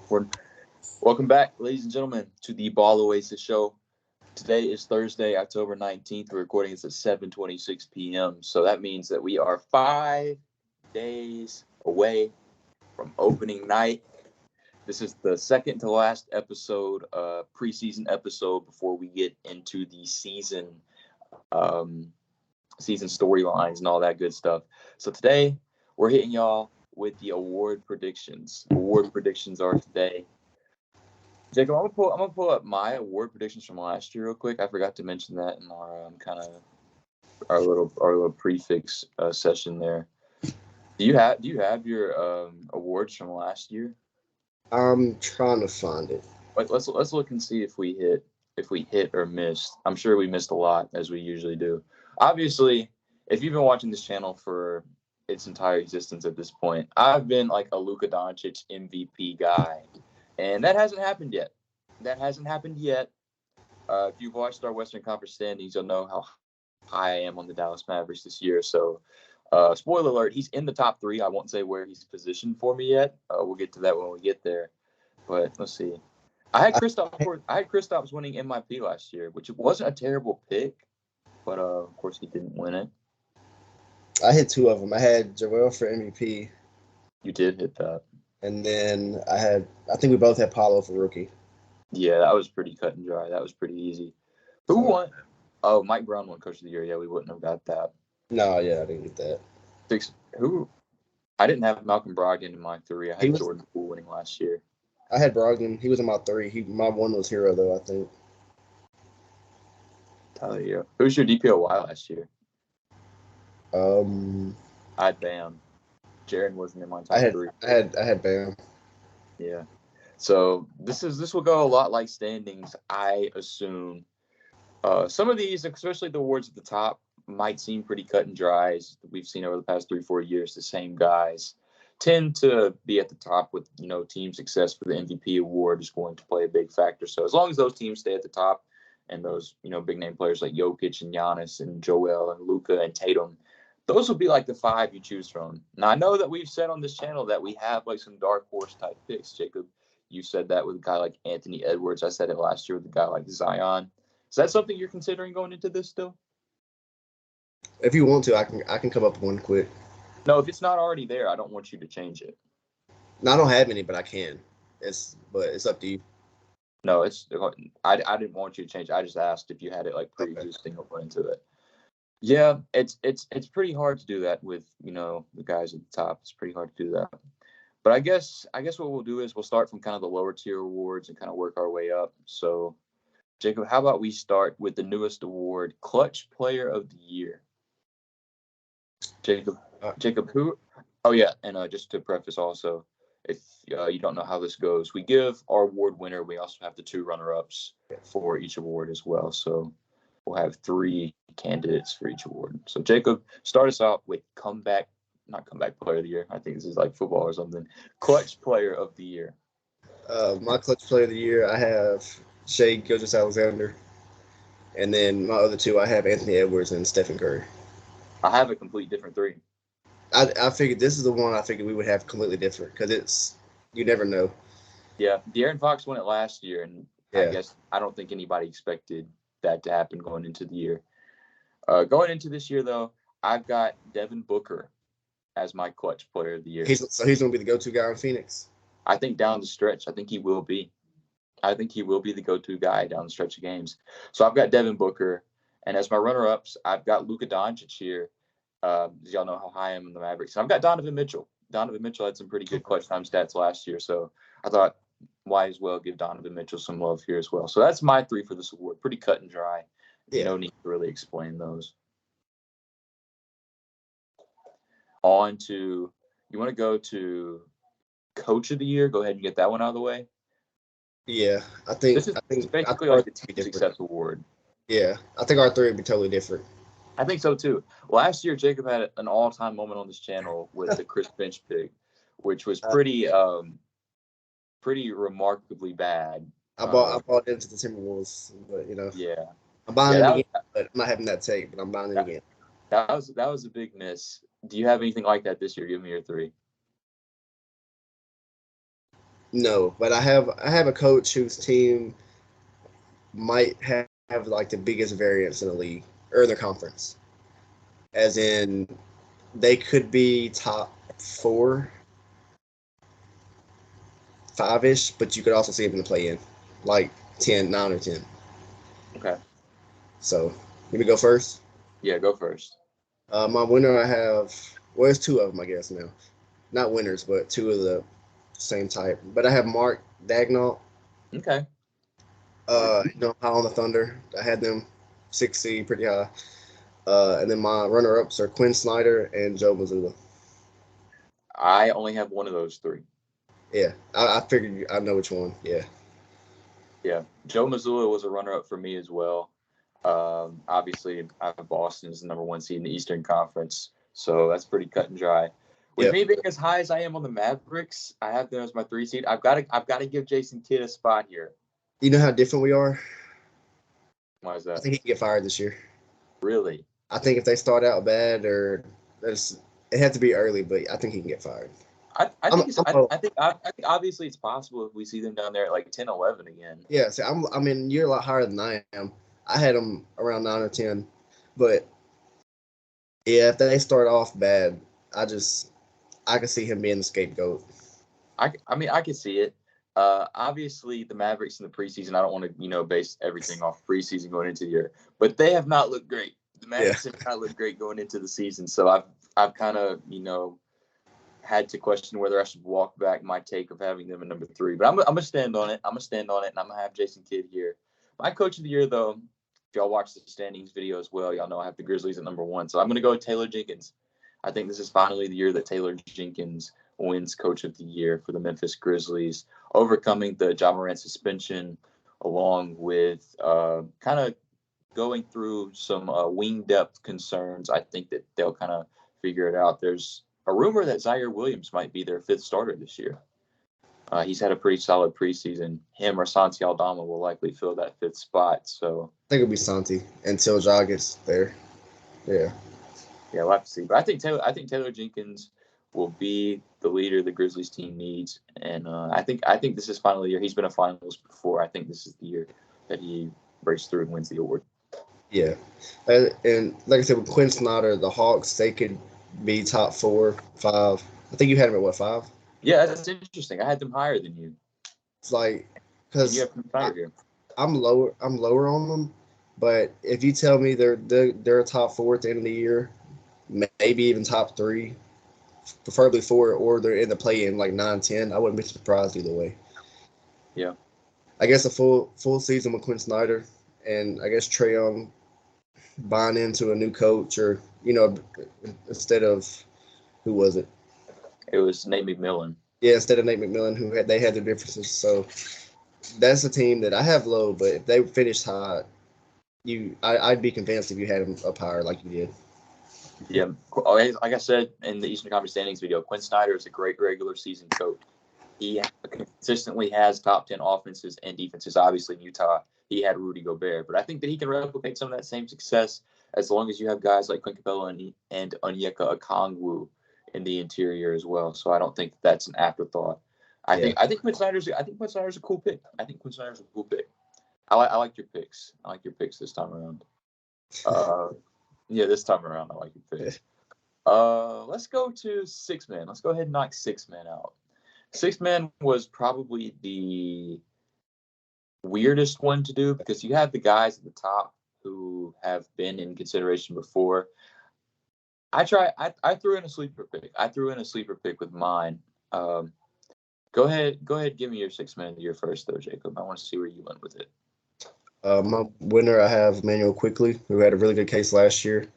Recording. Welcome back, ladies and gentlemen, to the Ball Oasis Show. Today is Thursday, October 19th. We're recording this at 7:26 p.m. So that means that we are 5 days away from opening night. This is the second to last episode, preseason episode before we get into the season storylines and all that good stuff. So today we're hitting y'all with the award predictions. Award predictions are today. Jacob, I'm gonna pull up my award predictions from last year real quick. I forgot to mention that in our our little prefix session there. Do you have your awards from last year? I'm trying to find it. Let's look and see if we hit or missed. I'm sure we missed a lot, as we usually do. Obviously, if you've been watching this channel for its entire existence at this point, I've been like a Luka Doncic MVP guy, and that hasn't happened yet. If you've watched our Western Conference standings, you'll know how high I am on the Dallas Mavericks this year. So, spoiler alert, he's in the top 3. I won't say where he's positioned for me yet. We'll get to that when we get there. But let's see. I had Kristaps winning MIP last year, which wasn't a terrible pick, but of course he didn't win it. I hit 2 of them. I had Joel for MVP. You did hit that. And then I think we both had Paolo for rookie. Yeah, that was pretty cut and dry. That was pretty easy. Who won? Oh, Mike Brown won Coach of the Year. Yeah, we wouldn't have got that. No, yeah, I didn't get that. Who? I didn't have Malcolm Brogdon in my 3. I had Jordan Poole winning last year. I had Brogdon. He was in my 3. My 1 was Hero, though, I think. Tyler Hero. Who's your DPOY last year? I had Bam. Jaren wasn't in my top 3. I had Bam. Yeah. So this will go a lot like standings, I assume. Some of these, especially the awards at the top, might seem pretty cut and dry. As we've seen over the past 3-4 years, the same guys tend to be at the top with, team success for the MVP award is going to play a big factor. So as long as those teams stay at the top and those, big name players like Jokic and Giannis and Joel and Luka and Tatum, those will be like the 5 you choose from. Now, I know that we've said on this channel that we have like some dark horse type picks. Jacob, you said that with a guy like Anthony Edwards. I said it last year with a guy like Zion. Is that something you're considering going into this still? If you want to, I can come up with one quick. No, if it's not already there, I don't want you to change it. No, I don't have any, but I can. But it's up to you. No, I didn't want you to change it. I just asked if you had it like pre-existing or put into it. Yeah, it's pretty hard to do that with, the guys at the top. It's pretty hard to do that. But I guess what we'll do is we'll start from kind of the lower tier awards and kind of work our way up. So, Jacob, how about we start with the newest award, Clutch Player of the Year? Jacob, who? Oh, yeah, and just to preface also, if you don't know how this goes, we give our award winner. We also have the 2 runner-ups for each award as well. So we'll have 3 candidates for each award. So, Jacob, start us out with not comeback player of the year. I think this is like football or something. Clutch Player of the Year. My clutch player of the year, I have Shai Gilgeous-Alexander. And then my other 2, I have Anthony Edwards and Stephen Curry. I have a complete different 3. I figured this is the one I figured we would have completely different because you never know. Yeah, De'Aaron Fox won it last year, and yeah. I guess I don't think anybody expected that to happen going into the year. Going into this year, though, I've got Devin Booker as my clutch player of the year. So he's going to be the go-to guy in Phoenix? I think down the stretch, I think he will be. I think he will be the go-to guy down the stretch of games. So I've got Devin Booker, and as my runner-ups, I've got Luka Doncic here. As y'all know how high I am in the Mavericks. And I've got Donovan Mitchell. Donovan Mitchell had some pretty good clutch time stats last year, so I thought why as well give Donovan Mitchell some love here as well. So that's my 3 for this award. Pretty cut and dry. Yeah. No need to really explain those. On to, you want to go to Coach of the Year? Go ahead and get that one out of the way. Yeah, I think it's basically like the team success award. Yeah, I think our 3 would be totally different. I think so too. Last year, Jacob had an all-time moment on this channel with the Chris Finch pick, which was pretty remarkably bad. I bought into the Timberwolves, but yeah, I'm buying it again. But I'm not having that take, but I'm buying it again. That was a big miss. Do you have anything like that this year? Give me your 3. No, but I have a coach whose team might have like the biggest variance in the league or in the conference, as in they could be top 4, 5-ish, but you could also see them in the play-in, like 10, 9 or 10. Okay. So let me go first. Yeah, go first. My winner I have, well, there's two of them, I guess now. Not winners, but two of the same type. But I have Mark Dagnall. Okay. Mark. High on the Thunder. I had them 6 seed, pretty high. And then my runner-ups are Quinn Snyder and Joe Mazzulla. I only have one of those three. Yeah, I figured I know which one. Yeah. Yeah. Joe Mazzulla was a runner-up for me as well. Obviously, I have Boston as the number 1 seed in the Eastern Conference, so that's pretty cut and dry. With Yep. me being as high as I am on the Mavericks, I have them as my 3 seed. I've got to give Jason Kidd a spot here. You know how different we are? Why is I that? think he can get fired this year. Really? I think if they start out bad it had to be early, but I think he can get fired. I I'm, think it's I'm I think obviously it's possible if we see them down there at like 10, 11 again. Yeah, see, I mean, you're a lot higher than I am. I had them around 9 or 10, but yeah, if they start off bad, I can see him being the scapegoat. I mean I can see it. Obviously the Mavericks in the preseason. I don't want to base everything off preseason going into the year, but they have not looked great. The Yeah, Mavericks have not looked great going into the season, so I've kind of had to question whether I should walk back my take of having them at number 3. But I'm gonna stand on it. I'm gonna stand on it, and I'm gonna have Jason Kidd here. My coach of the year, though, if y'all watch the standings video as well, y'all know I have the Grizzlies at number 1. So I'm gonna go with Taylor Jenkins. I think this is finally the year that Taylor Jenkins wins Coach of the Year for the Memphis Grizzlies, overcoming the Ja Morant suspension, along with kind of going through some wing depth concerns. I think that they'll kind of figure it out. There's a rumor that Zaire Williams might be their 5th starter this year. He's had a pretty solid preseason. Him or Santi Aldama will likely fill that 5th spot. So I think it'll be Santi until Ja gets there. Yeah, yeah, we'll have to see. But I think Taylor Jenkins will be the leader the Grizzlies team needs, and I think this is finally the year. He's been a finalist before. I think this is the year that he breaks through and wins the award. yeah. And like I said, with Quinn Snyder, the Hawks, they could be top 4, 5. I think you had him at what, 5? Yeah, that's interesting. I had them higher than you, It's like, and you because have them higher here. I'm lower on them, but if you tell me they're a top 4 at the end of the year, maybe even top 3, preferably 4, or they're in the play-in like 9, 10, I wouldn't be surprised either way. Yeah. I guess a full season with Quinn Snyder, and I guess Trae Young buying into a new coach, or instead of, who was it? It was Nate McMillan. Yeah, instead of Nate McMillan, they had their differences. So that's a team that I have low, but if they finished high, I'd be convinced if you had them up higher like you did. Yeah, like I said in the Eastern Conference standings video, Quinn Snyder is a great regular season coach. He consistently has top 10 offenses and defenses. Obviously, in Utah, he had Rudy Gobert, but I think that he can replicate some of that same success as long as you have guys like Clint Capella and Onyeka Okongwu in the interior as well. So I don't think that's an afterthought. Yeah. I think Quinn Snyder's a cool pick. I like your picks. I like your picks this time around. Yeah, this time around I like your picks. Let's go to 6-man. Let's go ahead and knock 6-man out. 6-man was probably the weirdest one to do because you have the guys at the top who have been in consideration before. I threw in a sleeper pick. I threw in a sleeper pick with mine. Go ahead, give me your 6-man of the year first though, Jacob. I want to see where you went with it. My winner, I have Manuel Quickley, who had a really good case last year.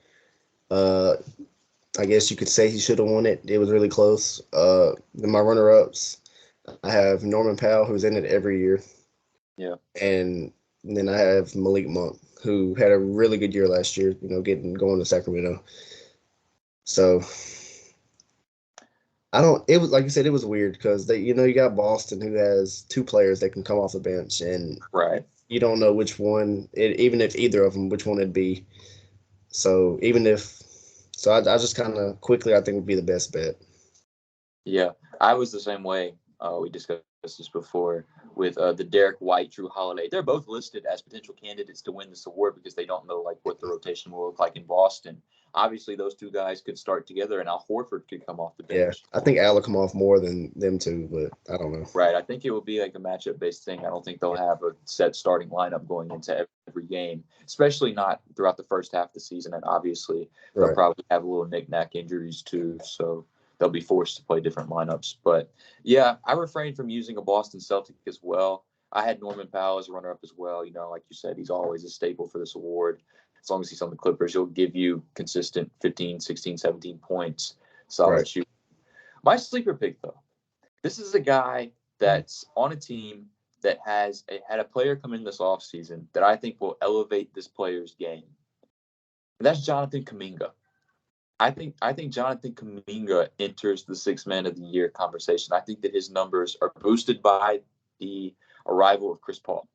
I guess you could say he should have won it. It was really close. Then my runner-ups, I have Norman Powell, who's in it every year. Yeah. And then I have Malik Monk, who had a really good year last year, going to Sacramento. So it was, like you said, it was weird because you got Boston, who has 2 players that can come off the bench, and right. You don't know which one, even if either of them, which one it'd be. So I just kind of quickly, I think, would be the best bet. Yeah, I was the same way. We discussed this before with the Derek White, Drew Holiday. They're both listed as potential candidates to win this award because they don't know like what the rotation will look like in Boston. Obviously, those two guys could start together, and Al Horford could come off the Yeah, bench. I think Al will come off more than them two, but I don't know. Right. I think it will be like a matchup based thing. I don't think they'll have a set starting lineup going into every game, especially not throughout the first half of the season. And obviously, they'll Right. probably have a little knick-knack injuries too. So they'll be forced to play different lineups. But yeah, I refrained from using a Boston Celtic as well. I had Norman Powell as a runner up as well. You know, like you said, he's always a staple for this award. As long as he's on the Clippers, he'll give you consistent 15, 16, 17 points, solid Right. shoot. My sleeper pick, though, this is a guy that's on a team that had a player come in this offseason that I think will elevate this player's game. And that's Jonathan Kuminga. I think Jonathan Kuminga enters the sixth man of the year conversation. I think that his numbers are boosted by the arrival of Chris Paul.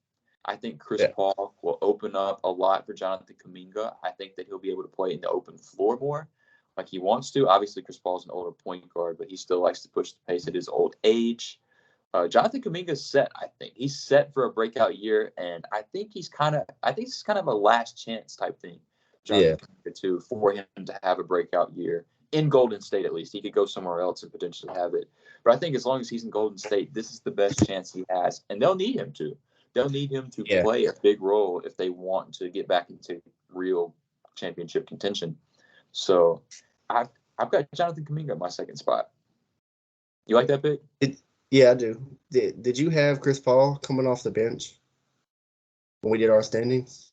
I think Chris Paul will open up a lot for Jonathan Kuminga. I think that he'll be able to play in the open floor more like he wants to. Obviously, Chris Paul's an older point guard, but he still likes to push the pace at his old age. Jonathan Kuminga's set. I think he's set for a breakout year, and I think it's kind of a last chance type thing. Jonathan Kuminga too, for him to have a breakout year in Golden State at least. He could go somewhere else and potentially have it, but I think as long as he's in Golden State, this is the best chance he has, and they'll need him to. They'll need him to play a big role if they want to get back into real championship contention. So, I've got Jonathan Kuminga in my second spot. You like that pick? Yeah, I do. Did you have Chris Paul coming off the bench when we did our standings?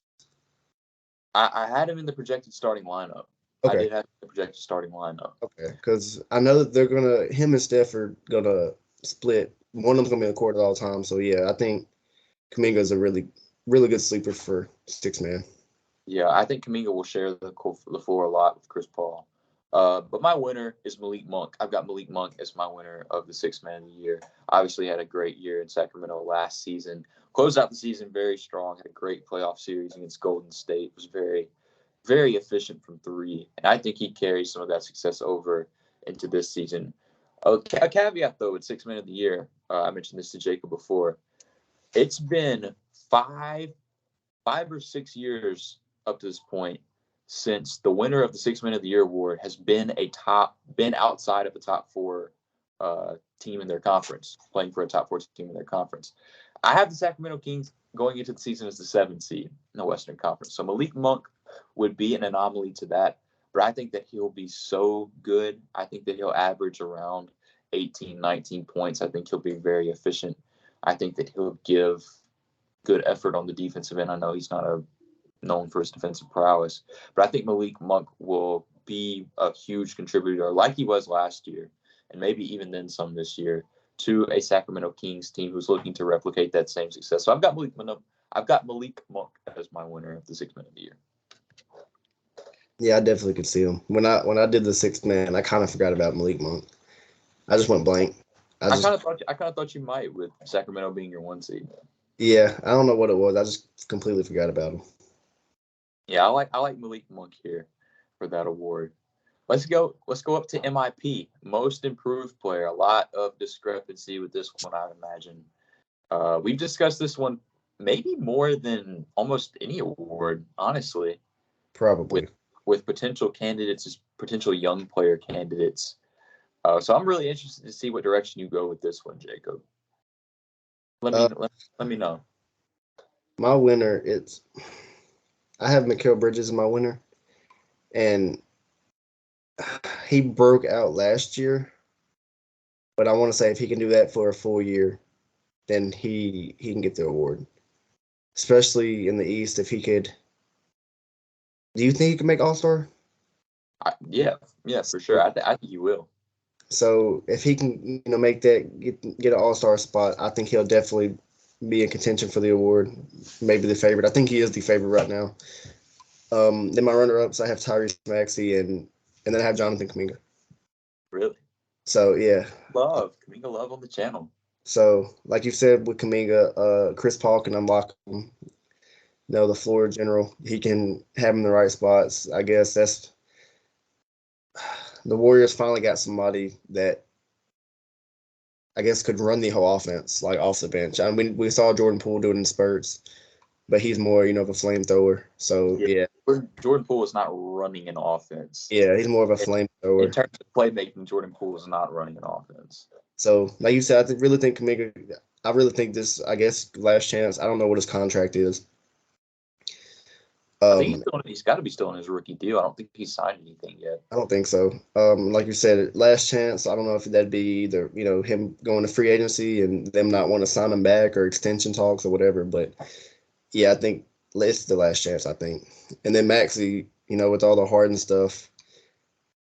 I had him in the projected starting lineup. Okay. I did have the projected starting lineup. Okay, because I know that him and Steph are gonna split. One of them's gonna be in the court at all times. So yeah, I think Kuminga is a really, really good sleeper for six man. Yeah, I think Kuminga will share the floor a lot with Chris Paul. But my winner is Malik Monk. I've got Malik Monk as my winner of the sixth man of the year. Obviously had a great year in Sacramento last season. Closed out the season very strong. Had a great playoff series against Golden State. Was very, very efficient from three. And I think he carries some of that success over into this season. A caveat, though, with sixth man of the year, I mentioned this to Jacob before. It's been five or 6 years up to this point since the winner of the sixth man of the year award has been outside of the top four team in their conference, playing for a top four team in their conference. I have the Sacramento Kings going into the season as the 7th seed in the Western Conference. So Malik Monk would be an anomaly to that, but I think that he'll be so good. I think that he'll average around 18, 19 points. I think he'll be very efficient. I think that he'll give good effort on the defensive end. I know he's not known for his defensive prowess, but I think Malik Monk will be a huge contributor like he was last year, and maybe even then some this year, to a Sacramento Kings team who's looking to replicate that same success. So I've got Malik Monk as my winner of the sixth man of the year. Yeah, I definitely could see him. When I did the sixth man, I kind of forgot about Malik Monk. I just went blank. I kind of thought you might, with Sacramento being your 1 seed. Yeah, I don't know what it was. I just completely forgot about him. Yeah, I like Malik Monk here for that award. Let's go up to MIP, Most Improved Player. A lot of discrepancy with this one, I imagine. We've discussed this one maybe more than almost any award, honestly. Probably. With potential candidates as potential young player candidates. So I'm really interested to see what direction you go with this one, Jacob. Let me know. My winner, I have Mikal Bridges as my winner, and he broke out last year. But I want to say if he can do that for a full year, then he can get the award. Especially in the East, if he could. Do you think he can make All-Star? Yeah, for sure. I think he will. So if he can, make that get an All-Star spot, I think he'll definitely be in contention for the award. Maybe the favorite. I think he is the favorite right now. Then my runner-ups, I have Tyrese Maxey and then I have Jonathan Kuminga. Really? So yeah. Kuminga love on the channel. So like you said with Kuminga, Chris Paul can unlock him. The floor general, he can have him in the right spots. I guess that's the Warriors finally got somebody that I guess, could run the whole offense like off the bench. I mean, we saw Jordan Poole do it in spurts, but he's more, of a flamethrower. So Yeah. yeah, Jordan Poole is not running an offense. yeah, he's more of a In flamethrower. terms of playmaking, Jordan Poole is not running an offense. So like you said, really think Kuminga. I really think this. I guess last chance. I don't know what his contract is. I think he's got to be still in his rookie deal. I don't think he's signed anything yet. I don't think so. Like you said, last chance. I don't know if that'd be either, him going to free agency and them not want to sign him back or extension talks or whatever. But yeah, I think it's the last chance, I think. And then Maxey, with all the Harden stuff,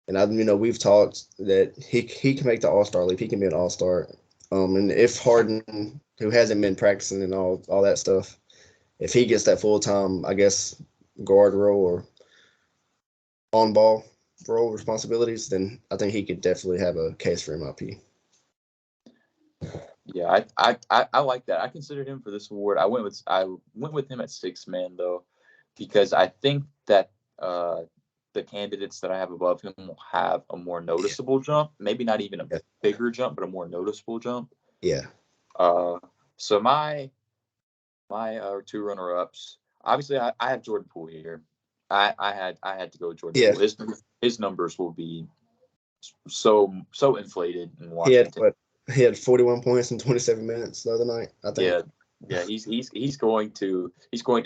and we've talked that he can make the All-Star league. He can be an All-Star. And if Harden, who hasn't been practicing and all that stuff, if he gets that full-time, I guess, guard role or on-ball role responsibilities, then I think he could definitely have a case for MIP. Yeah, I like that. I considered him for this award. I went with him at sixth man though, because I think that the candidates that I have above him will have a more noticeable jump. Maybe not even a bigger jump, but a more noticeable jump. Yeah. So my two runner ups. Obviously, I have Jordan Poole here. I had to go with Jordan Poole. His numbers will be so inflated in Washington. He had 41 points in 27 minutes the other night, I think. Yeah. He's going to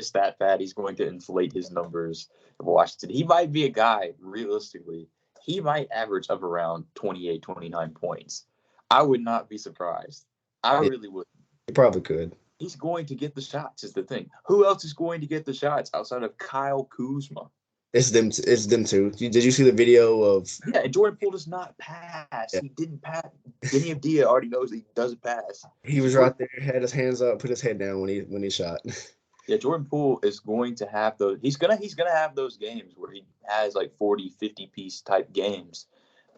stat pad. He's going to inflate his numbers of Washington. He might be a guy, realistically, he might average up around 28, 29 points. I would not be surprised. I really would. He probably could. He's going to get the shots is the thing. Who else is going to get the shots outside of Kyle Kuzma? It's them too. Did you see the video of? Yeah, and Jordan Poole does not pass. Yeah. He didn't pass. Denny Avdia already knows he doesn't pass. He was right there, had his hands up, put his head down when he shot. Yeah, Jordan Poole is going to have those. He's gonna have those games where he has like 40, 50 piece type games,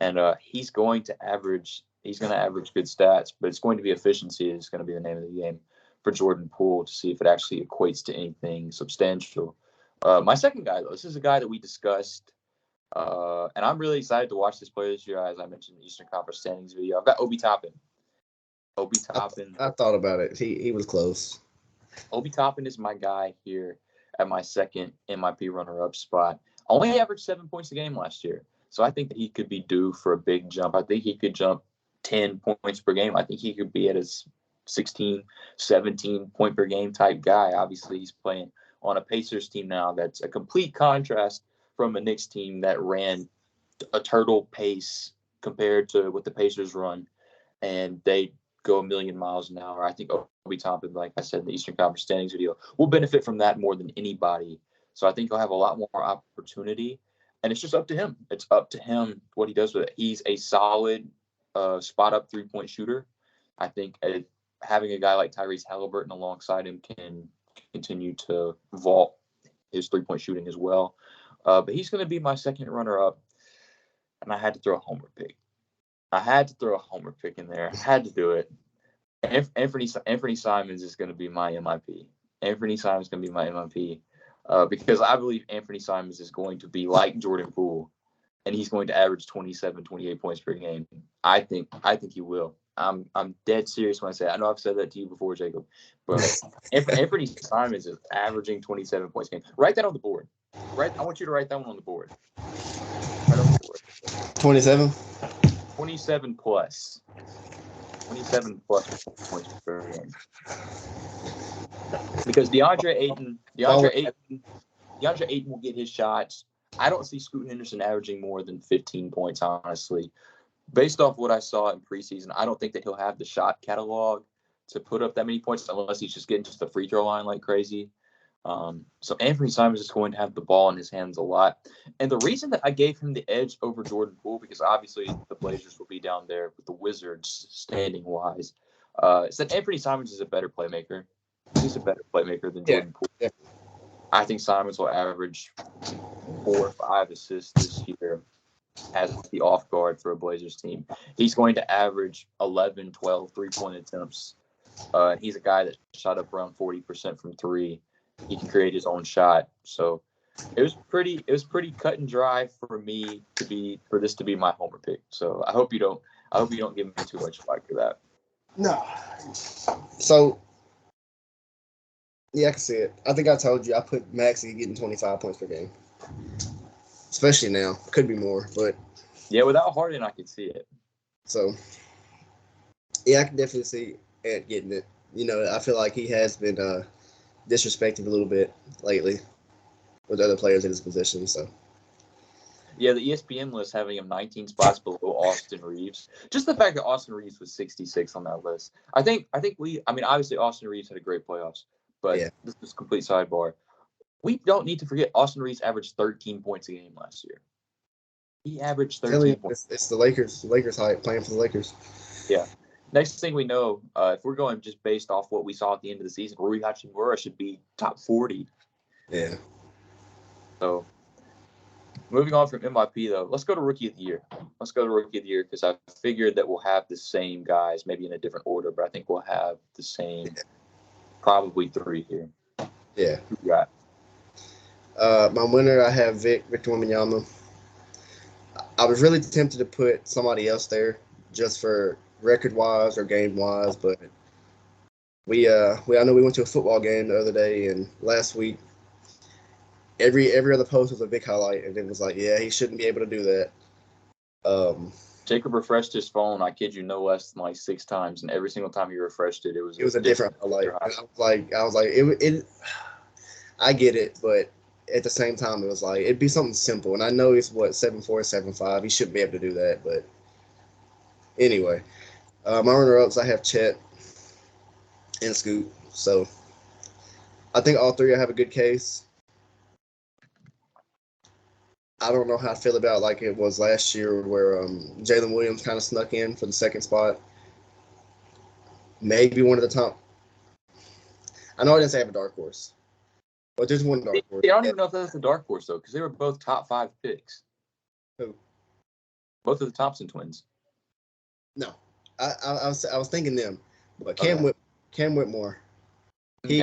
and he's going to average. He's going to average good stats, but it's going to be efficiency. Is going to be the name of the game for Jordan Poole to see if it actually equates to anything substantial. My second guy, though, this is a guy that we discussed, and I'm really excited to watch this player this year. As I mentioned in the Eastern Conference standings video, I've got Obi Toppin. I thought about it. He was close. Obi Toppin is my guy here at my second MIP runner-up spot. Only averaged 7 points a game last year, so I think that he could be due for a big jump. I think he could jump 10 points per game. I think he could be at his 16, 17 point per game type guy. Obviously, he's playing on a Pacers team now that's a complete contrast from a Knicks team that ran a turtle pace compared to what the Pacers run, and they go a million miles an hour. I think Obi Toppin, like I said in the Eastern Conference standings video, will benefit from that more than anybody. So I think he'll have a lot more opportunity, and it's just up to him. It's up to him what he does with it. He's a solid spot-up three-point shooter. I think having a guy like Tyrese Halliburton alongside him can continue to vault his three-point shooting as well. But he's going to be my second runner-up, and I had to throw a homer pick. I had to throw a homer pick in there. I had to do it. Anthony Simons is going to be my MIP. Anthony Simons is going to be my MIP because I believe Anthony Simons is going to be like Jordan Poole, and he's going to average 27, 28 points per game. I think he will. I'm dead serious when I say it. I know I've said that to you before, Jacob, but Anthony Simons is averaging 27 points a game. Write that on the board. I want you to write that one on the board. Right on the board. 27? 27 plus. 27 plus points per game. Because DeAndre Ayton will get his shots. I don't see Scoot Henderson averaging more than 15 points, honestly. Based off what I saw in preseason, I don't think that he'll have the shot catalog to put up that many points unless he's just getting to the free throw line like crazy. So Anthony Simons is going to have the ball in his hands a lot. And the reason that I gave him the edge over Jordan Poole, because obviously the Blazers will be down there with the Wizards standing-wise, is that Anthony Simons is a better playmaker. He's a better playmaker than Jordan Poole. Yeah. I think Simons will average 4 or 5 assists this year as the off guard for a Blazers team. He's going to average 11, 12 three-point attempts. He's a guy that shot up around 40% from three. He can create his own shot. So it was pretty cut and dry for me for this to be my homer pick. So I hope you don't give me too much flack for that. No. So, yeah, I can see it. I think I told you I put Maxey getting 25 points per game. Especially now. Could be more, but. Yeah, without Harden, I could see it. So, yeah, I can definitely see Ant getting it. I feel like he has been disrespected a little bit lately with other players in his position. So, yeah, the ESPN list having him 19 spots below Austin Reeves. Just the fact that Austin Reeves was 66 on that list. I think obviously Austin Reeves had a great playoffs, but yeah. this is a complete sidebar. We don't need to forget Austin Reeves averaged 13 points a game last year. He averaged 13 points. It's the Lakers. The Lakers hype playing for the Lakers. Yeah. Next thing we know, if we're going just based off what we saw at the end of the season, Rui Hachimura should be top 40. Yeah. So, moving on from MIP, though, let's go to Rookie of the Year. Let's go to Rookie of the Year because I figured that we'll have the same guys, maybe in a different order, but I think we'll have the same, probably 3 here. Yeah. Who you got? My winner, I have Victor Wembanyama. I was really tempted to put somebody else there just for record-wise or game-wise, but I know we went to a football game the other day and last week. Every other post was a Vic highlight, and it was like, yeah, he shouldn't be able to do that. Jacob refreshed his phone, I kid you, no less than like 6 times, and every single time he refreshed it, it was a different highlight. And I was like, it. I get it, but at the same time, it was like it'd be something simple. And I know he's 7'4", 7'5". He shouldn't be able to do that, but anyway, my runner-ups, I have Chet and Scoot. So I think all 3 have a good case. I don't know how I feel about like it was last year where Jalen Williams kind of snuck in for the second spot. Maybe one of the top. I know I didn't say I have a dark horse, but there's one dark horse. I don't even know if that's a dark horse, though, because they were both top 5 picks. Who? Both of the Thompson twins. No. I was thinking them, but Cam Whitmore. He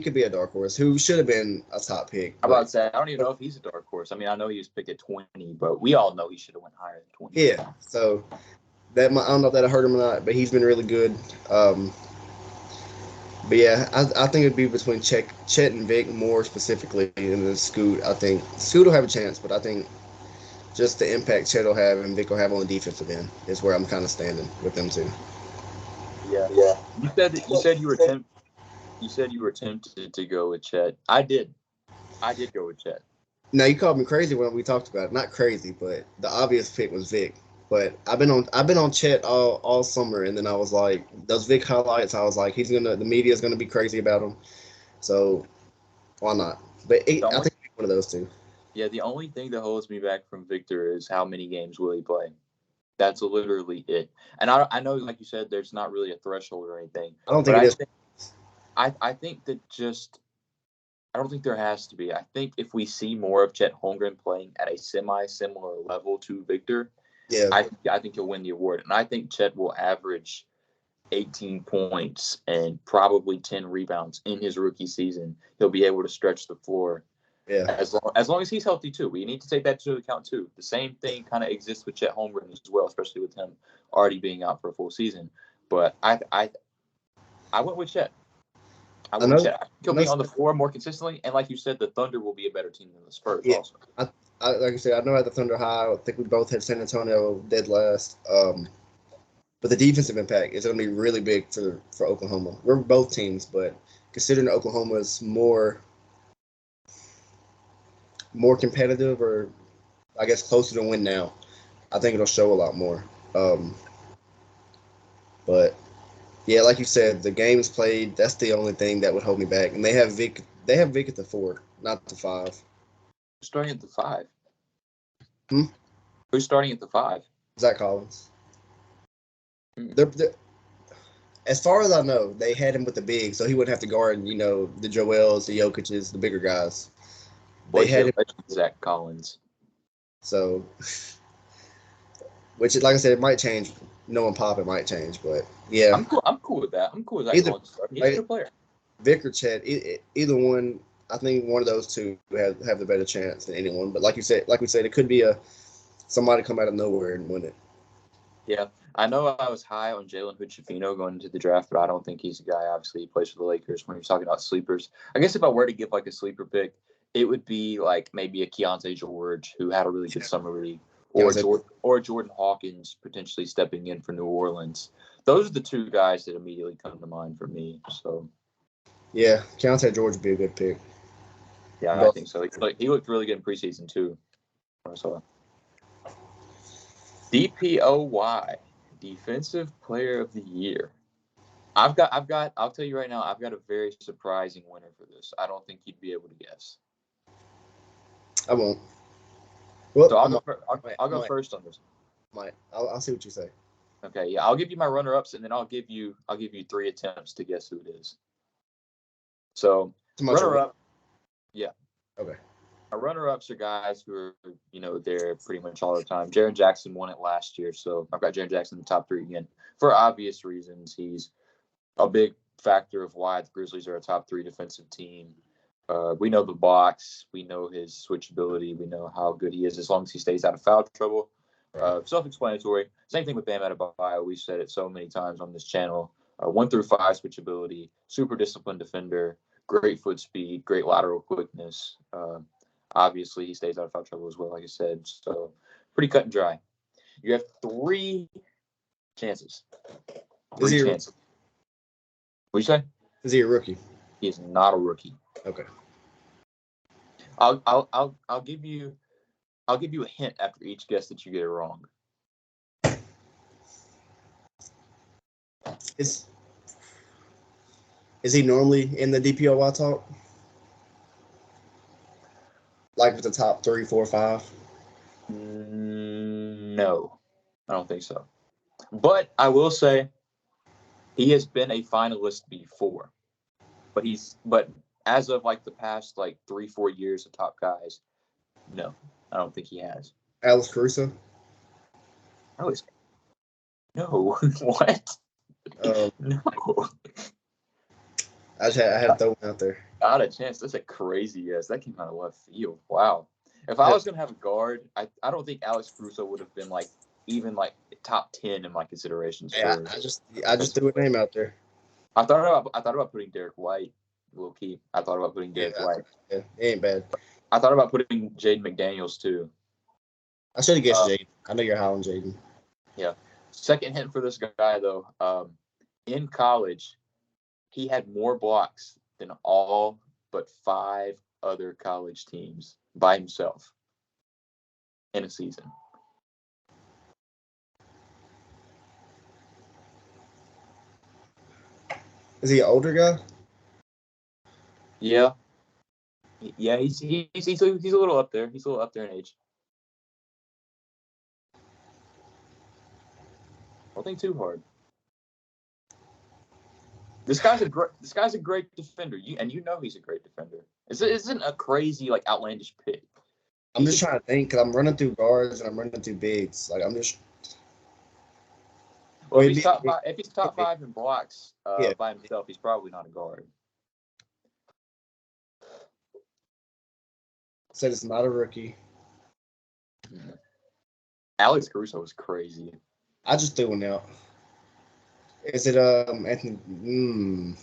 could be a dark horse who should have been a top pick. How about that? I don't even know if he's a dark horse. I mean, I know he was picked at 20, but we all know he should have went higher than 20. Yeah, so I don't know if that hurt him or not, but he's been really good. But yeah, I think it'd be between Chet and Vic more specifically, and then Scoot. I think Scoot will have a chance, but I think just the impact Chet will have and Vic will have on the defensive end is where I'm kind of standing with them two. Yeah. You said you were tempted to go with Chet. I did go with Chet. Now you called me crazy when we talked about it. Not crazy, but the obvious pick was Vic. But I've been on Chet all summer, and then I was like, those Vic highlights. I was like, the media's gonna be crazy about him. So why not? But I think one of those two. Yeah, the only thing that holds me back from Victor is how many games will he play. That's literally it. And I know, like you said, there's not really a threshold or anything. I don't think it is. I think that I don't think there has to be. I think if we see more of Chet Holmgren playing at a semi-similar level to Victor, yeah, I think he'll win the award. And I think Chet will average 18 points and probably 10 rebounds in his rookie season. He'll be able to stretch the floor. Yeah. As long as he's healthy too. We need to take that into account too. The same thing kind of exists with Chet Holmgren as well, especially with him already being out for a full season. But I went with Chet. He'll be on the floor more consistently, and like you said, the Thunder will be a better team than the Spurs. Yeah. Also, like I said, I know at the Thunder high. I think we both had San Antonio dead last. But the defensive impact is going to be really big for Oklahoma. We're both teams, but considering Oklahoma is more competitive, or I guess closer to win now, I think it'll show a lot more. But yeah, like you said, the games played, that's the only thing that would hold me back. And they have Vic at the 4, not the 5. Who's starting at the 5? Hmm? Who's starting at the 5? Zach Collins. They're, as far as I know, they had him with the big, so he wouldn't have to guard, the Joels, the Jokic's, the bigger guys. They had him, Zach Collins. So, which, like I said, it might change. Knowing Pop, it might change, but yeah. I'm cool with that. I'm cool with that. He's a good player. Vic or Chet, either one. I think one of those two have the better chance than anyone. But like we said, it could be somebody come out of nowhere and win it. Yeah, I know I was high on Jalen Hood-Schifino going into the draft, but I don't think he's a guy. Obviously, he plays for the Lakers. When you're talking about sleepers, I guess if I were to give like a sleeper pick, it would be like maybe a Keontae George who had a really good summer league, or Jordan Hawkins potentially stepping in for New Orleans. Those are the two guys that immediately come to mind for me. So yeah, Keontae George would be a good pick. yeah, I think so. He looked really good in preseason too. I saw. DPOY, Defensive Player of the Year. I'll tell you right now, I've got a very surprising winner for this. I don't think you'd be able to guess. I won't. Well, so I'll go first on this. I'll see what you say. Okay, yeah, I'll give you my runner-ups, and then I'll give you 3 attempts to guess who it is. So runner-up, yeah. Okay. Our runner-ups are guys who are, there pretty much all the time. Jaren Jackson won it last year, so I've got Jaren Jackson in the top 3 again. For obvious reasons, he's a big factor of why the Grizzlies are a top 3 defensive team. We know the box. We know his switchability. We know how good he is as long as he stays out of foul trouble. Self-explanatory. Same thing with Bam Adebayo. We've said it so many times on this channel. 1 through 5 switchability, super disciplined defender, great foot speed, great lateral quickness. Obviously, he stays out of foul trouble as well, like I said. So, pretty cut and dry. You have 3 chances. 3 chances. What'd you say? Is he a rookie? He is not a rookie. Okay. I'll give you a hint after each guess that you get it wrong. Is he normally in the DPOY talk? Like with the top 3, 4, 5? No, I don't think so. But I will say he has been a finalist before. But as of like the past 3-4 years of top guys, no, I don't think he has. Alex Caruso? No. What? No. I had to throw one out there. Not a chance. That's a crazy guess. That came out of left field. Wow. If I was gonna have a guard, I don't think Alex Caruso would have been even top 10 in my considerations. Yeah, I just threw a name out there. I thought about putting Derek White. Low key. I thought about putting Derek White. Yeah, it ain't bad. I thought about putting Jaden McDaniels too. I should have guessed Jaden. I know you're high on Jaden. Yeah. Second hint for this guy though. In college, he had more blocks than all but 5 other college teams by himself in a season. Is he an older guy? Yeah. Yeah, he's a little up there. He's a little up there in age. Don't think too hard. This guy's a great defender. You know he's a great defender. It isn't a crazy outlandish pick. I'm just trying to think because I'm running through guards and I'm running through bigs. I'm just. Well, if he's top 5 in blocks by himself, he's probably not a guard. Said it's not a rookie. Alex Caruso was crazy. I just threw one out. Is it Anthony?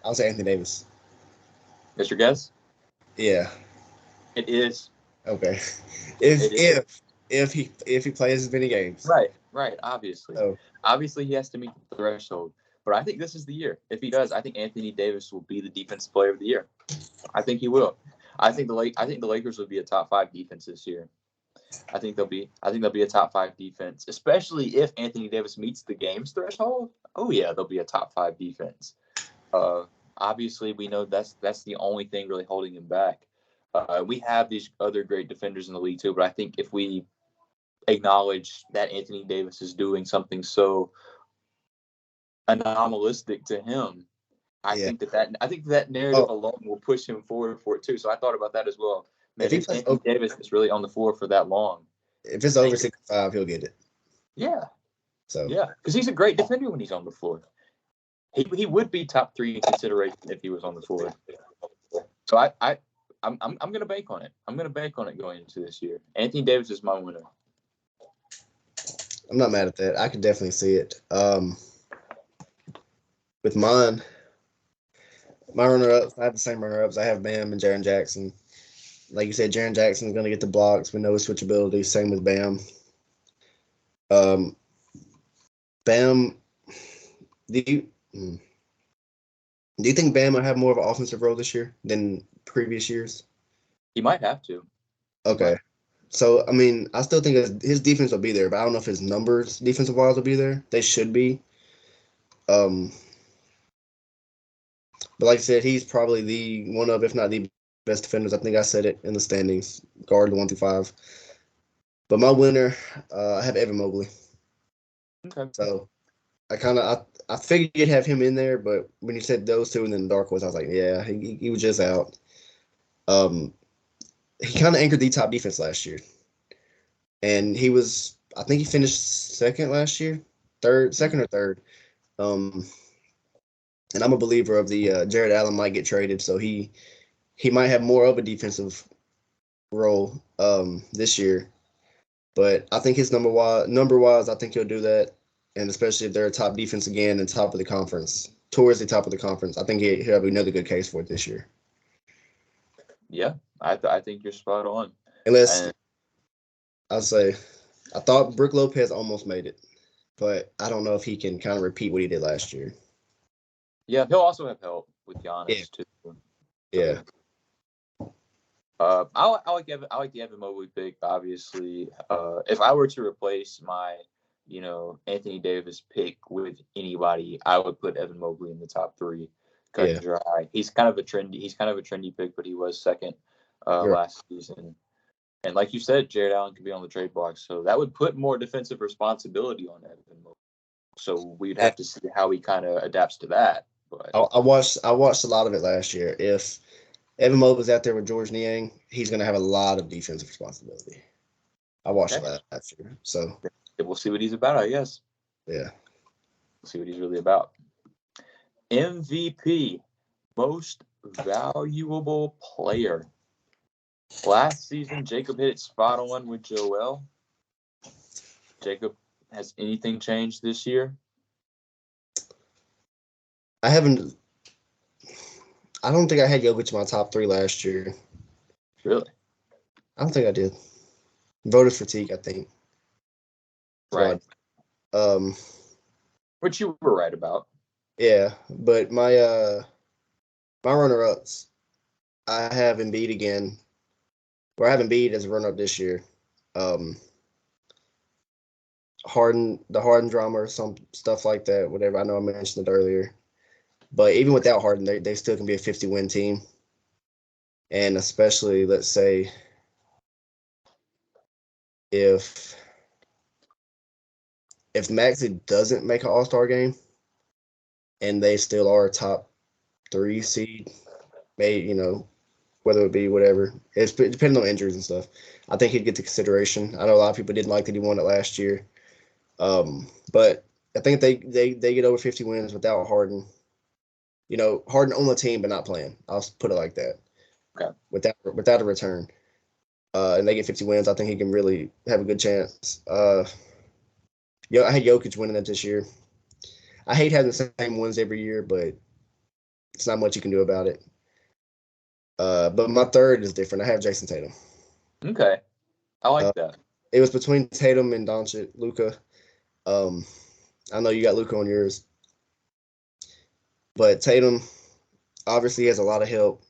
I'll say Anthony Davis. That's your guess? Yeah. It is. Okay. If he plays as many games. Right. Obviously. Oh. Obviously, he has to meet the threshold. But I think this is the year. If he does, I think Anthony Davis will be the defensive player of the year. I think he will. I think the Lakers will be a top 5 defense this year. I think they'll be a top 5 defense, especially if Anthony Davis meets the games threshold. Oh yeah, they'll be a top 5 defense. Obviously, we know that's the only thing really holding him back. We have these other great defenders in the league too, but I think if we acknowledge that Anthony Davis is doing something so anomalistic to him, I think that narrative alone will push him forward for it too. So I thought about that as well. If Anthony Davis is really on the floor for that long, if it's over 65, he'll get it. Yeah. So yeah, because he's a great defender when he's on the floor. He would be top 3 in consideration if he was on the floor. So I'm gonna bank on it. I'm gonna bank on it going into this year. Anthony Davis is my winner. I'm not mad at that. I could definitely see it. With mine, my runner-ups, I have the same runner-ups. I have Bam and Jaren Jackson. Like you said, Jaren Jackson's going to get the blocks. We know his switchability. Same with Bam. Bam, do you do you think Bam will have more of an offensive role this year than previous years? He might have to. Okay. So, I mean, I still think his defense will be there, but I don't know if his numbers defensive wise will be there. They should be. But like I said, he's probably the one of, if not the best defenders. I think I said it in the standings, guard 1 through 5. But my winner, I have Evan Mobley. Okay. So I figured you'd have him in there, but when you said those two and then the dark horse, I was like, yeah, he was just out. He kind of anchored the top defense last year, and I think he finished second last year, second or third. And I'm a believer of the Jared Allen might get traded, so he might have more of a defensive role this year. But I think his number wise, I think he'll do that, and especially if they're a top defense again and top of the conference, towards the top of the conference, I think he'll have another good case for it this year. Yeah, I think you're spot on. Unless I'll say, I thought Brook Lopez almost made it, but I don't know if he can kind of repeat what he did last year. Yeah, he'll also have help with Giannis too. Yeah. I like the Evan Mobley pick. Obviously, if I were to replace my, Anthony Davis pick with anybody, I would put Evan Mobley in the top 3. Cut and dry. He's kind of a trendy pick, but he was second last season. And like you said, Jared Allen could be on the trade block, so that would put more defensive responsibility on Evan Mobley. So we'd have to see how he kind of adapts to that. But I watched a lot of it last year. If Evan Mobley's out there with George Niang, he's going to have a lot of defensive responsibility. I watched that last year, so we'll see what he's about, I guess. Yeah, we'll see what he's really about. MVP, most valuable player. Last season, Jacob hit it spot on with Joel. Jacob, has anything changed this year? I don't think I had Jokic in my top 3 last year. Really? I don't think I did. Voter fatigue, I think. Right. Which you were right about. Yeah, but my runner-ups, I have Embiid again. Or I have Embiid as a runner-up this year. Harden drama or some stuff like that, whatever. I know I mentioned it earlier. But even without Harden, they still can be a 50-win team. And especially, let's say, if Maxey doesn't make an All-Star game and they still are a top 3 seed, maybe, whether it be whatever, it's depending on injuries and stuff, I think he'd get the consideration. I know a lot of people didn't like that he won it last year. But I think they get over 50 wins without Harden. Harden on the team but not playing. I'll put it like that. Okay. Without a return. And they get 50 wins, I think he can really have a good chance. I had Jokic winning it this year. I hate having the same wins every year, but it's not much you can do about it. But my third is different. I have Jason Tatum. Okay. I like that. It was between Tatum and Doncic, Luka. I know you got Luka on yours. But Tatum obviously has a lot of help.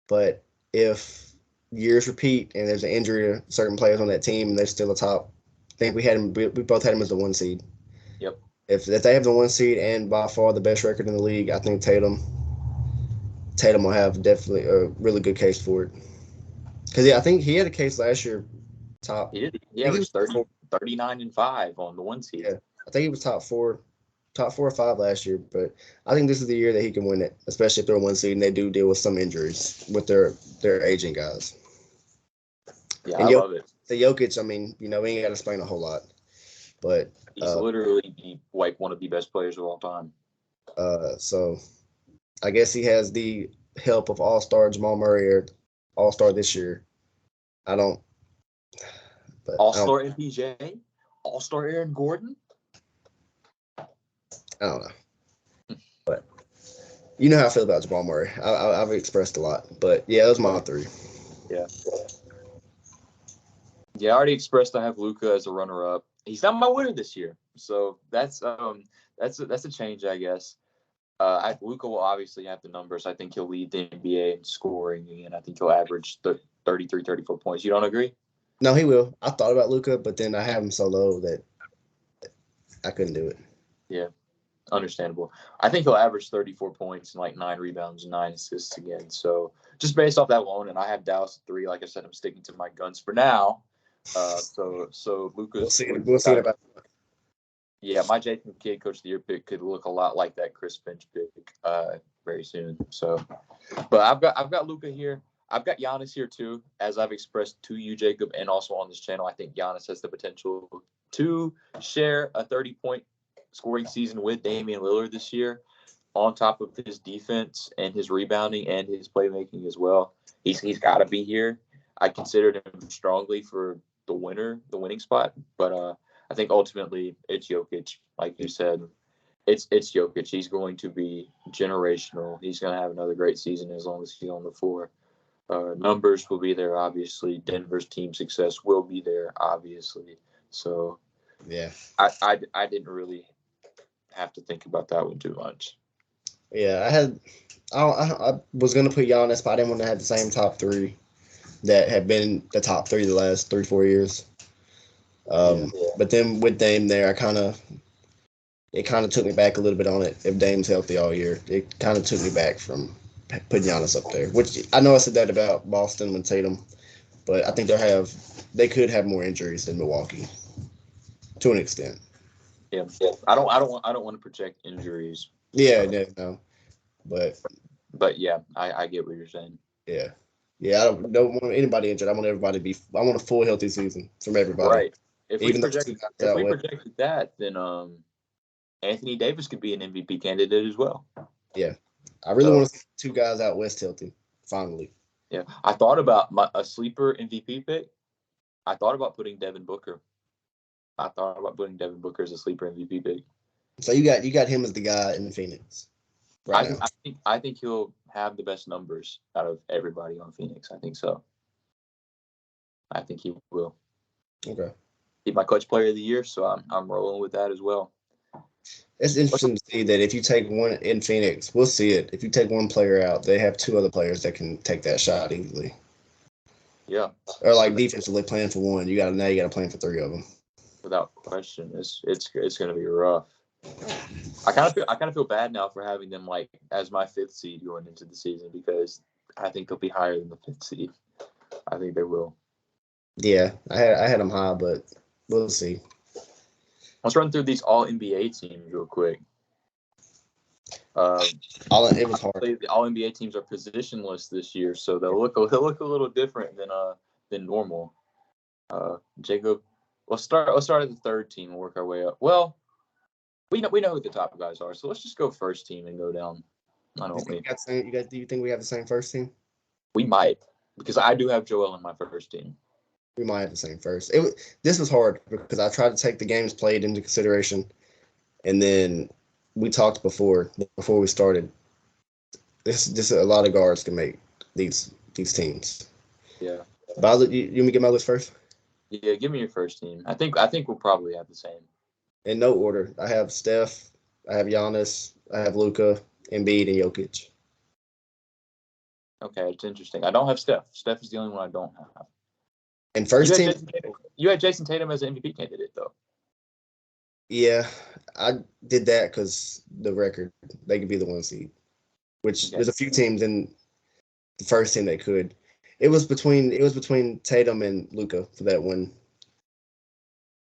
But if years repeat and there's an injury to certain players on that team and they're still a top, I think we both had him as the 1 seed. Yep. If they have the 1 seed and by far the best record in the league, I think Tatum will have definitely a really good case for it. Because I think he had a case last year. Top. He did. He averaged 39-5 on the 1 seed. Yeah, I think he was top 4 or 5 last year. But I think this is the year that he can win it, especially if they're 1 seed and they do deal with some injuries with their aging guys. Yeah, and I love it. The Jokic, I mean, we ain't got to explain a whole lot, but he's literally one of the best players of all time. So I guess he has the help of All-Star Jamal Murray or All-Star this year. All-Star MPJ? All-Star Aaron Gordon? I don't know. But you know how I feel about Jamal Murray. I've expressed a lot. But, yeah, it was my 3. Yeah. Yeah, I already expressed I have Luka as a runner-up. He's not my winner this year, so that's a change, I guess. Luka will obviously have the numbers. I think he'll lead the NBA in scoring, and I think he'll average 33, 34 points. You don't agree? No, he will. I thought about Luka, but then I have him so low that I couldn't do it. Yeah, understandable. I think he'll average 34 points and like 9 rebounds and 9 assists again. So just based off that alone, and I have Dallas at 3. Like I said, I'm sticking to my guns for now. So Luka's. We'll see about. Yeah, my Jason Kidd Coach of the Year pick could look a lot like that Chris Finch pick very soon. So, but I've got Luka here. I've got Giannis here too, as I've expressed to you, Jacob, and also on this channel. I think Giannis has the potential to share a 30-point scoring season with Damian Lillard this year, on top of his defense and his rebounding and his playmaking as well. He's got to be here. I considered him strongly for the winning spot, but I think ultimately it's Jokic. Like you said, it's Jokic. He's going to be generational. He's going to have another great season as long as he's on the floor. Numbers will be there, obviously. Denver's team success will be there, obviously. So, yeah, I didn't really have to think about that one too much. Yeah, I was gonna put Giannis, but I didn't want to have the same top 3 that have been the top 3 the last 3-4 years. But then with Dame there, it kind of took me back a little bit on it. If Dame's healthy all year, it kind of took me back from putting Giannis up there. Which I know I said that about Boston with Tatum, but I think they could have more injuries than Milwaukee, to an extent. Yeah, I don't want to project injuries. Yeah, no, but yeah, I get what you're saying. Yeah, I don't want anybody injured. I want everybody to be. I want a full healthy season from everybody. Right. If we projected that, then Anthony Davis could be an MVP candidate as well. Yeah, I really want to see 2 guys out west healthy. Finally. Yeah, I thought about a sleeper MVP pick. I thought about putting Devin Booker. I thought about putting Devin Booker as a sleeper MVP pick. So you got him as the guy in Phoenix. Right now. I think he'll have the best numbers out of everybody on Phoenix. I think so. I think he will. Okay. He's my clutch player of the year, so I'm rolling with that as well. It's interesting to see that if you take one in Phoenix, we'll see it. If you take one player out, they have 2 other players that can take that shot easily. Yeah. Or like defensively playing for one, you got to plan for 3 of them. Without question, it's going to be rough. I kind of feel bad now for having them like as my 5th seed going into the season, because I think they'll be higher than the 5th seed. I think they will. Yeah, I had them high, but we'll see. Let's run through these all NBA teams real quick. It was hard. The all NBA teams are positionless this year, so they'll look a little different than normal. Jacob, let's start at the 3rd team and work our way up. Well, we know who the top guys are, so let's just go 1st team and go down. Do you think we have the same 1st team? We might, because I do have Joel in my 1st team. We might have the same 1st. This was hard because I tried to take the games played into consideration, and then we talked before we started. This a lot of guards can make these teams. Yeah. But you want me to get my list first? Yeah, give me your 1st team. I think we'll probably have the same. In no order. I have Steph, I have Giannis, I have Luka, Embiid, and Jokic. Okay, it's interesting. I don't have Steph. Steph is the only one I don't have. And 1st team, you had Jason Tatum as an MVP candidate, though. Yeah, I did that because the record, they could be the 1 seed, which there's a few teams in the 1st team that could. It was between Tatum and Luka for that one.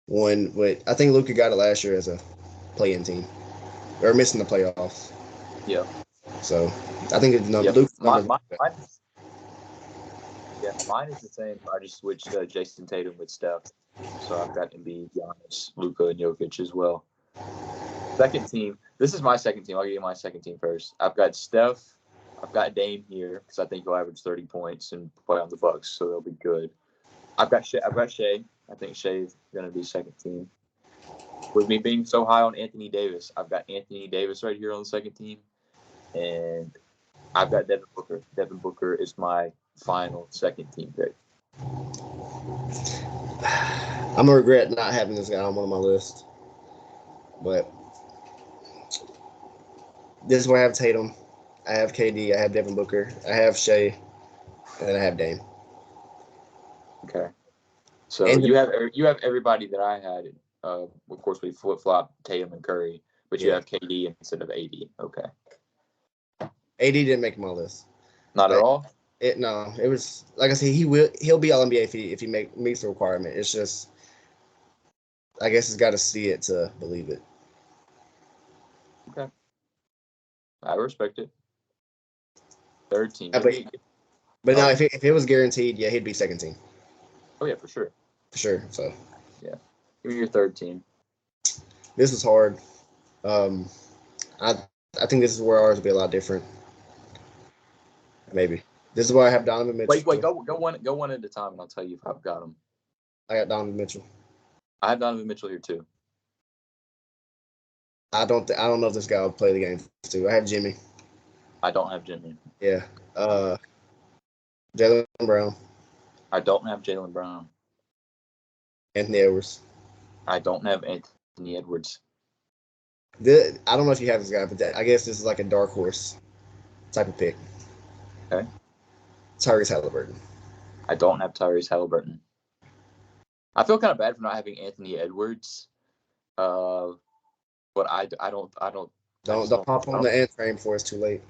But I think Luka got it last year as a play-in team, or missing the playoffs. Yeah. So I think it's Luka. Mine is the same. I just switched Jason Tatum with Steph. So I've got Embiid, Giannis, Luka, and Jokic as well. 2nd team. This is my 2nd team. I'll give you my 2nd team first. I've got Steph. I've got Dame here because I think he'll average 30 points and play on the Bucks, so they'll be good. I've got Shea. I think Shea is going to be 2nd team. with me being so high on Anthony Davis, I've got Anthony Davis right here on the second team, and I've got Devin Booker. Devin Booker is my final second team pick. I'm gonna regret not having this guy on one of my lists, but this is where I have Tatum, I have KD, I have Devin Booker, I have Shea, and then I have Dame. Okay. So And you have everybody that I had. Of course, we flip flop Tatum and Curry, but you Yeah. have KD instead of AD. Okay. AD didn't make my list. Not at all. It was like I said, he'll be All NBA if he meets the requirement. It's just, I guess he's got to see it to believe it. Okay. I respect it. Third team. Yeah, but now if it was guaranteed, yeah, he'd be second team. Oh yeah, for sure. For sure. So yeah, give me your third team. This was hard. I think this is where ours will be a lot different. Maybe this is why I have Donovan Mitchell. Wait, go one at a time, and I'll tell you if I've got him. I got Donovan Mitchell. I have Donovan Mitchell here too. I don't know if this guy will play the game too. I have Jimmy. I don't have Jimmy. Yeah. Jaylen Brown. I don't have Jaylen Brown. Anthony Edwards. I don't have Anthony Edwards. I don't know if you have this guy, but I guess this is like a dark horse type of pick. Okay. Tyrese Halliburton. I don't have Tyrese Halliburton. I feel kind of bad for not having Anthony Edwards. But I don't pop on the ant train before it's too late.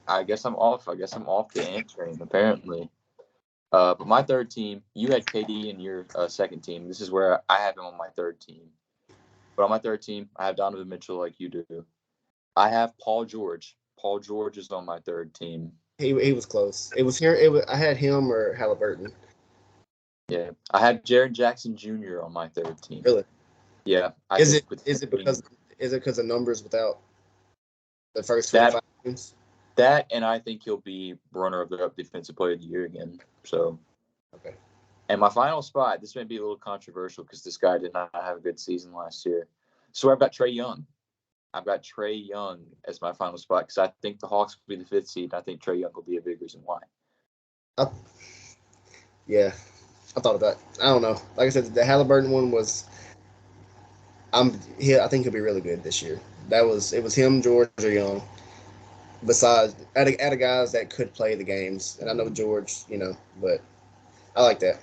I guess I'm off the ant train, apparently. But my third team, you had KD in your second team. This is where I have him on my third team. But on my third team, I have Donovan Mitchell like you do. I have Paul George. Paul George is on my third team. He was close. It was here. I had him or Halliburton. Yeah, I had Jaren Jackson Jr. on my third team. Really? Yeah. Is it because of numbers without the first 25 games? That, and I think he'll be runner-up defensive player of the year again. So, okay. And my final spot, this may be a little controversial because this guy did not have a good season last year. So I've got Trae Young. I've got Trae Young as my final spot because I think the Hawks will be the fifth seed. And I think Trae Young will be a big reason why. Yeah, I thought about it. I don't know. Like I said, the Halliburton one was. I think he'll be really good this year. It was him, George, or Young. Besides, out of guys that could play the games, and I know George, but I like that.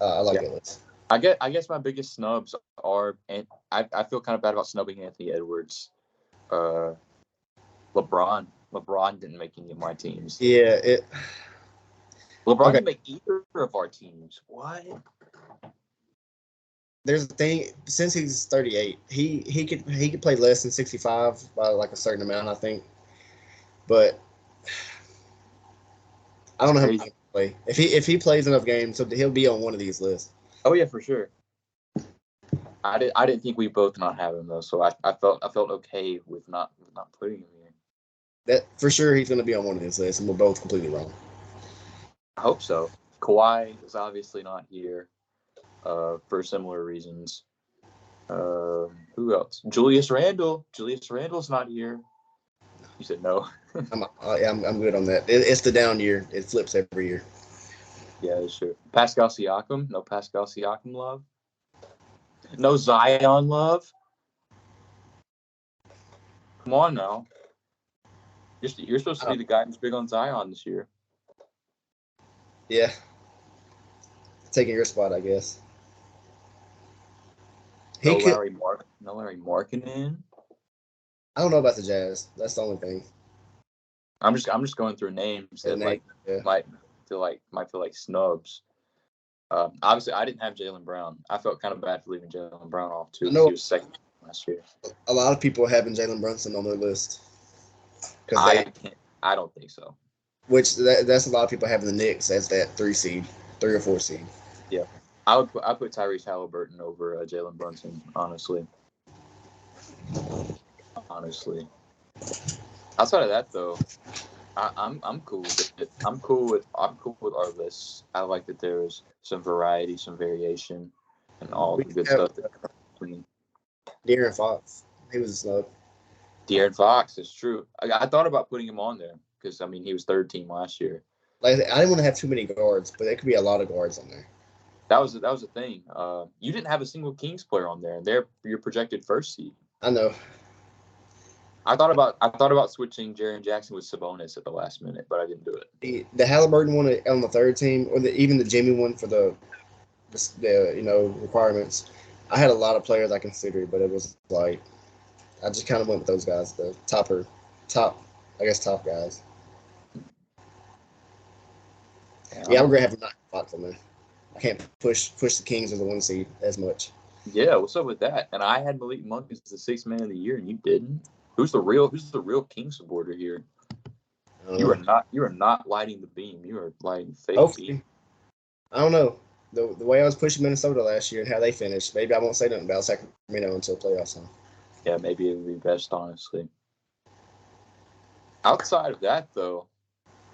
I like that list. I guess my biggest snubs are, and I feel kind of bad about snubbing Anthony Edwards. LeBron didn't make any of my teams. Yeah, LeBron didn't make either of our teams. What? There's a thing, since he's 38, he could play less than 65 by like a certain amount, I think. But I don't know how he's going to play. If he plays enough games, so he'll be on one of these lists. Oh yeah, for sure. I didn't think we both not have him though, so I felt okay with not putting him here. That for sure he's going to be on one of these lists, and we're both completely wrong. I hope so. Kawhi is obviously not here, for similar reasons. Who else? Julius Randle. Julius Randle's not here. You said no. I'm good on that. It's the down year. It flips every year. Yeah, that's true. Pascal Siakam. No Pascal Siakam love. No Zion love. Come on now. You're supposed to be the guy who's big on Zion this year. Yeah. Taking your spot, I guess. Larry Markkinen. I don't know about the Jazz. That's the only thing. I'm just going through names that might feel like snubs. Obviously, I didn't have Jaylen Brown. I felt kind of bad for leaving Jaylen Brown off too. He was second last year. A lot of people having Jalen Brunson on their list. I don't think so. Which that's a lot of people having the Knicks as that 3 or 4 seed. Yeah, I put Tyrese Halliburton over Jalen Brunson, honestly. Outside of that, though, I'm cool with it. I'm cool with our lists. I like that there's some variety, some variation, and all the good stuff that comes between. De'Aaron Fox. He was a snub. De'Aaron Fox, it's true. I thought about putting him on there because, I mean, he was third team last year. Like I didn't want to have too many guards, but there could be a lot of guards on there. That was the thing. You didn't have a single Kings player on there, and they're your projected first seed. I know. I thought about switching Jaren Jackson with Sabonis at the last minute, but I didn't do it. The Halliburton one on the third team, or even the Jimmy one for the requirements. I had a lot of players I considered, but it was like I just kind of went with those guys, the top guys. Yeah, I'm great having not Fox on there. I can't push the Kings as a 1 seed as much. Yeah, what's up with that? And I had Malik Monk as the 6th man of the year, and you didn't. Who's the real King supporter here? You are not lighting the beam. You are lighting fake beam. I don't know. The way I was pushing Minnesota last year and how they finished, maybe I won't say nothing about Sacramento until playoffs time. Yeah, maybe it would be best, honestly. Outside of that, though,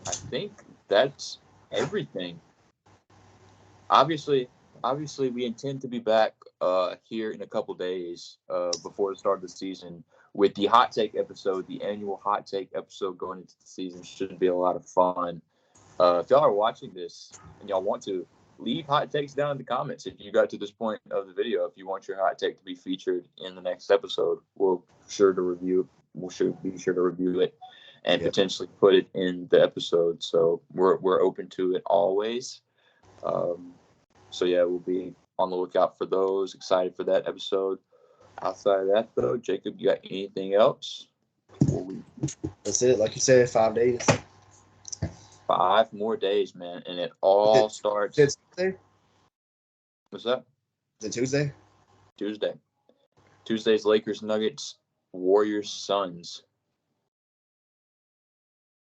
I think that's everything. Obviously, we intend to be back here in a couple days before the start of the season with the hot take episode, the annual hot take episode going into the season. Should be a lot of fun. If y'all are watching this and y'all want to, leave hot takes down in the comments if you got to this point of the video. If you want your hot take to be featured in the next episode, we'll be sure to review it and potentially put it in the episode. So we're open to it always. So yeah, we'll be on the lookout for those. Excited for that episode. Outside of that, though, Jacob, you got anything else? That's it. Like you said, 5 days. 5 more days, man, and it all starts. Is it Tuesday? What's that? Is it Tuesday? Tuesday. Tuesday's Lakers, Nuggets, Warriors, Suns.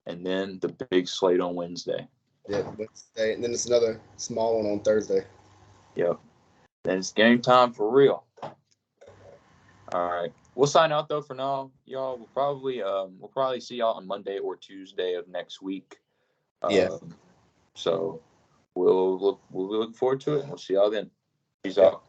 And then the big slate on Wednesday. Yeah, Wednesday. And then it's another small one on Thursday. Yep. Then it's game time for real. All right. We'll sign out though for now, y'all. We'll probably see y'all on Monday or Tuesday of next week. So we'll look forward to it, and we'll see y'all then. Peace out.